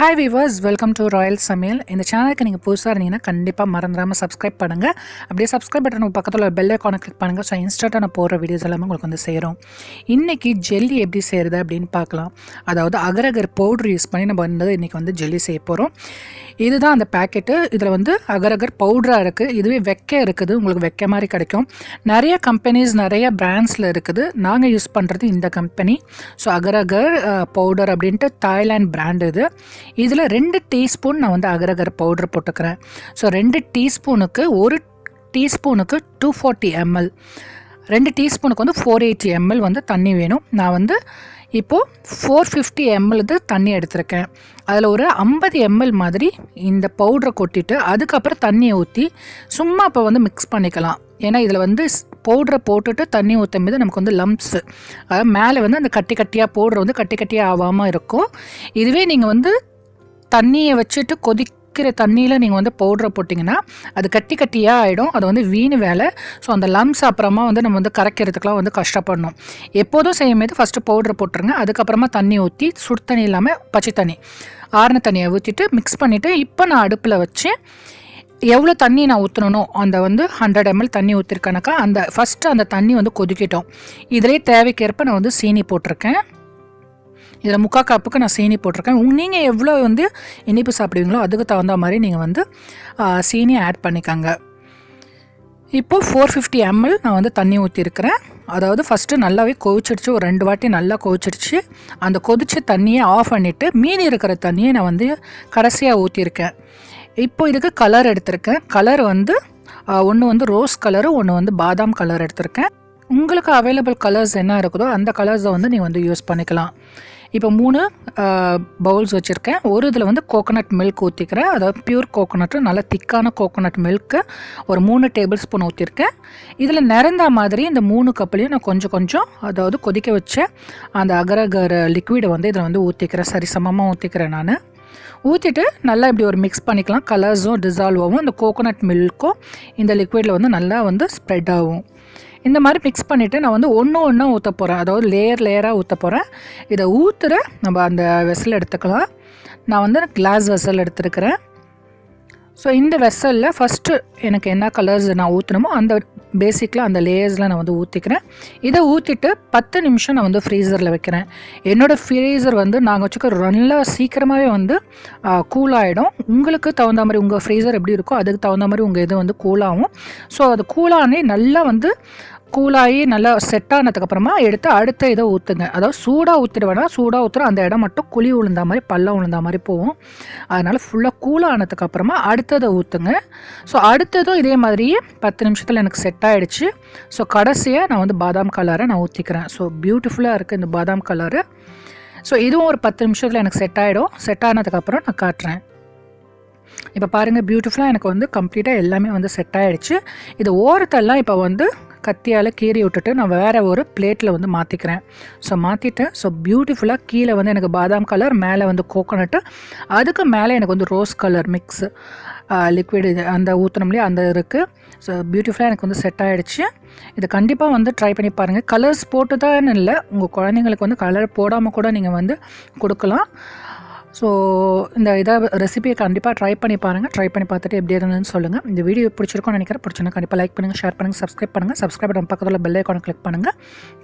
Hi viewers, welcome to Royal Samayal. இந்த சேனலுக்கு நீங்கள் புதுசாக இருந்தீங்கன்னா கண்டிப்பாக மறந்துடாமல் சப்ஸ்கிரைப் பண்ணுங்கள். அப்படியே சப்ஸ்கிரைப் பட்டனுக்கு பக்கத்தில் ஒரு பெல் ஐக்கானை கிளிக் பண்ணுங்கள். ஸோ இன்ஸ்டண்ட்டாக நான் போடுற வீடியோஸ் எல்லாமே உங்களுக்கு வந்து சேரும். இன்றைக்கி ஜெல்லி எப்படி செய்கிறது அப்படின்னு பார்க்கலாம். அதாவது அகர் பவுட்ரு யூஸ் பண்ணி நம்ம வந்து இன்றைக்கி வந்து ஜெல்லி செய்ய போகிறோம். இதுதான் அந்த பேக்கெட்டு. இதில் வந்து அகர் பவுடராக இருக்குது. இதுவே வெக்க இருக்குது, உங்களுக்கு வெக்க மாதிரி கிடைக்கும். நிறைய கம்பெனிஸ் நிறைய பிராண்ட்ஸில் இருக்குது. நாங்கள் யூஸ் பண்ணுறது இந்த கம்பெனி. ஸோ அகர் பவுடர் அப்படின்ட்டு தாய்லாண்ட் பிராண்ட் இது. இதில் 2 டீஸ்பூன் நான் வந்து அகர் பவுடர் போட்டுக்கிறேன். ஸோ 2 டீஸ்பூனுக்கு 1 டீஸ்பூனுக்கு 240 ml, 2 டீஸ்பூனுக்கு வந்து 480 ml வந்து தண்ணி வேணும். நான் வந்து இப்போது 450 ml தண்ணி எடுத்திருக்கேன். அதில் ஒரு 50 ml மாதிரி இந்த பவுடரை கொட்டிட்டு அதுக்கப்புறம் தண்ணியை ஊற்றி சும்மா இப்போ வந்து மிக்ஸ் பண்ணிக்கலாம். ஏன்னா இதில் வந்து பவுடரை போட்டுட்டு தண்ணி ஊற்றும் போது நமக்கு வந்து லம்ப்ஸு, அதாவது மேலே வந்து அந்த கட்டி கட்டியாக பவுடர் வந்து கட்டி கட்டியாக ஆகாமல் இருக்கும். இதுவே நீங்கள் வந்து தண்ணியை வச்சுட்டு கொதிக்கிற தண்ணியில் நீங்கள் வந்து பவுடரை போட்டிங்கன்னா அது கட்டி கட்டியாக ஆகிடும். அது வந்து வீணு வேலை. ஸோ அந்த லம்ஸ் அப்புறமா வந்து நம்ம வந்து கரைக்கிறதுக்கெலாம் வந்து கஷ்டப்படணும். எப்போதும் செய்யும்போது ஃபஸ்ட்டு பவுடரை போட்டுருங்க. அதுக்கப்புறமா தண்ணி ஊற்றி சுடு தண்ணி இல்லாமல் பச்சை தண்ணி ஆறின தண்ணியை ஊற்றிட்டு மிக்ஸ் பண்ணிவிட்டு இப்போ நான் அடுப்பில் வச்சு எவ்வளோ தண்ணி நான் ஊற்றணும் அந்த வந்து 100 ml தண்ணி ஊற்றிருக்கேனாக்கா அந்த ஃபஸ்ட்டு அந்த தண்ணி வந்து கொதிக்கிட்டோம். இதிலே தேவைக்கேற்ப நான் வந்து சீனி போட்டிருக்கேன். இதில் 3/4 கப்புக்கு நான் சீனி போட்டிருக்கேன். நீங்கள் எவ்வளோ வந்து இனிப்பு சாப்பிடுவீங்களோ அதுக்கு தகுந்த மாதிரி நீங்கள் வந்து சீனி ஆட் பண்ணிக்கோங்க. இப்போது 450 ml நான் வந்து தண்ணி ஊற்றிருக்கிறேன். அதாவது ஃபஸ்ட்டு நல்லாவே கொதிச்சிடுச்சு. ஒரு 2 வாட்டி நல்லா கொதிச்சிடுச்சு. அந்த கொதிச்ச தண்ணியை ஆஃப் பண்ணிவிட்டு மீதி இருக்கிற தண்ணியை நான் வந்து கடைசியாக ஊற்றிருக்கேன். இப்போ இதுக்கு கலர் எடுத்திருக்கேன். கலர் வந்து ஒன்று வந்து ரோஸ் கலரு, ஒன்று வந்து பாதாம் கலர் எடுத்திருக்கேன். உங்களுக்கு அவைலபிள் கலர்ஸ் என்ன இருக்குதோ அந்த கலர்ஸை வந்து நீங்கள் வந்து யூஸ் பண்ணிக்கலாம். இப்போ 3 பவுல்ஸ் வச்சுருக்கேன். ஒரு இதில் வந்து கோகோனட் மில்க் ஊற்றிக்கிறேன். அதாவது பியூர் கோகோனட்டு, நல்லா திக்கான கோகோனட் மில்க்கு ஒரு 3 டேபிள் ஸ்பூன் ஊற்றிருக்கேன். இதில் நிறந்த மாதிரி இந்த 3 கப்லேயும் நான் கொஞ்சம் அதாவது கொதிக்க வச்ச அந்த அகர் லிக்விடை வந்து இதில் வந்து ஊற்றிக்கிறேன். சரிசமமாக ஊற்றிக்கிறேன். நான் ஊற்றிட்டு நல்லா இப்படி ஒரு மிக்ஸ் பண்ணிக்கலாம். கலர்ஸும் டிசால்வ் ஆகும். இந்த கோகோனட் மில்க்கும் இந்த லிக்விடில் வந்து நல்லா வந்து ஸ்ப்ரெட் ஆகும். இந்த மாதிரி மிக்ஸ் பண்ணிவிட்டு நான் வந்து ஒன்றா ஊற்ற போகிறேன். அதாவது லேயராக ஊற்ற போகிறேன். இதை ஊற்றுற நம்ம அந்த வெசல் எடுத்துக்கலாம். நான் வந்து கிளாஸ் வெசல் எடுத்துருக்கிறேன். ஸோ இந்த வெசலில் ஃபஸ்ட்டு எனக்கு என்ன கலர்ஸ் நான் ஊற்றணுமோ அந்த பேசிக்கில் அந்த லேயர்ஸில் நான் வந்து ஊற்றிக்கிறேன். இதை ஊற்றிட்டு 10 நிமிஷம் நான் வந்து ஃப்ரீசரில் வைக்கிறேன். என்னோடய ஃப்ரீசர் வந்து நாங்கள் வச்சுக்க நல்லா சீக்கிரமாகவே வந்து கூலாகிடும். உங்களுக்கு தகுந்த மாதிரி உங்கள் ஃப்ரீசர் எப்படி இருக்கோ அதுக்கு தகுந்த மாதிரி உங்கள் இது வந்து கூலாகும். ஸோ அது கூலானே நல்லா வந்து கூலாகி நல்லா செட் ஆனதுக்கப்புறமா எடுத்து அடுத்த இதை ஊற்றுங்க. அதாவது சூடாக ஊற்றிடுவேனா, சூடாக ஊற்றுற அந்த இடம் மட்டும் குழி விழுந்தா மாதிரி பள்ளம் விழுந்தா மாதிரி போகும். அதனால் ஃபுல்லாக கூலானதுக்கப்புறமா அடுத்ததை ஊற்றுங்க. ஸோ அடுத்ததும் இதே மாதிரியே 10 நிமிஷத்தில் எனக்கு செட் ஆகிடுச்சு. ஸோ கடைசியாக நான் வந்து பாதாம் கலரை நான் ஊற்றிக்கிறேன். ஸோ பியூட்டிஃபுல்லாக இருக்குது இந்த பாதாம் கலரு. ஸோ இதுவும் ஒரு 10 நிமிஷத்தில் எனக்கு செட் ஆகிடும். செட் ஆனதுக்கப்புறம் நான் காட்டுறேன். இப்போ பாருங்கள், பியூட்டிஃபுல்லாக எனக்கு வந்து கம்ப்ளீட்டாக எல்லாமே வந்து செட் ஆகிடுச்சு. இது ஓரத்தெல்லாம் இப்போ வந்து கத்தியால் கீறி விட்டுட்டு நான் வேறு ஒரு பிளேட்டில் வந்து மாற்றிக்கிறேன். ஸோ மாற்றிட்டேன். ஸோ பியூட்டிஃபுல்லாக கீழே வந்து எனக்கு பாதாம் கலர், மேலே வந்து கோகோனட்டு, அதுக்கு மேலே எனக்கு வந்து ரோஸ் கலர் மிக்ஸ் லிக்விட் இது அந்த ஊற்றினோம்லேயே அந்த இருக்குது. ஸோ பியூட்டிஃபுல்லாக எனக்கு வந்து செட் ஆகிடுச்சு. இது கண்டிப்பாக வந்து ட்ரை பண்ணி பாருங்கள். கலர்ஸ் போட்டு தான் இல்லை, உங்கள் குழந்தைங்களுக்கு வந்து கலர் போடாமல் கூட நீங்கள் வந்து கொடுக்கலாம். ஸோ இந்த ரெசிபியை கண்டிப்பாக ட்ரை பண்ணி பாருங்கள். ட்ரை பண்ணி பார்த்துட்டு எப்படி இருந்ததுன்னு சொல்லுங்கள். இந்த வீடியோ பிடிச்சிருக்கோன்னு நினைக்கிறேன். பிடிச்சிருந்தா கண்டிப்பாக லைக் பண்ணுங்கள், ஷேர் பண்ணுங்கள், சப்ஸ்கிரைப் பண்ணுங்கள். சப்ஸ்கிரைப் பட்டன் பக்கத்தில் பெல் ஐக்கானை கிளிக் பண்ணுங்கள்.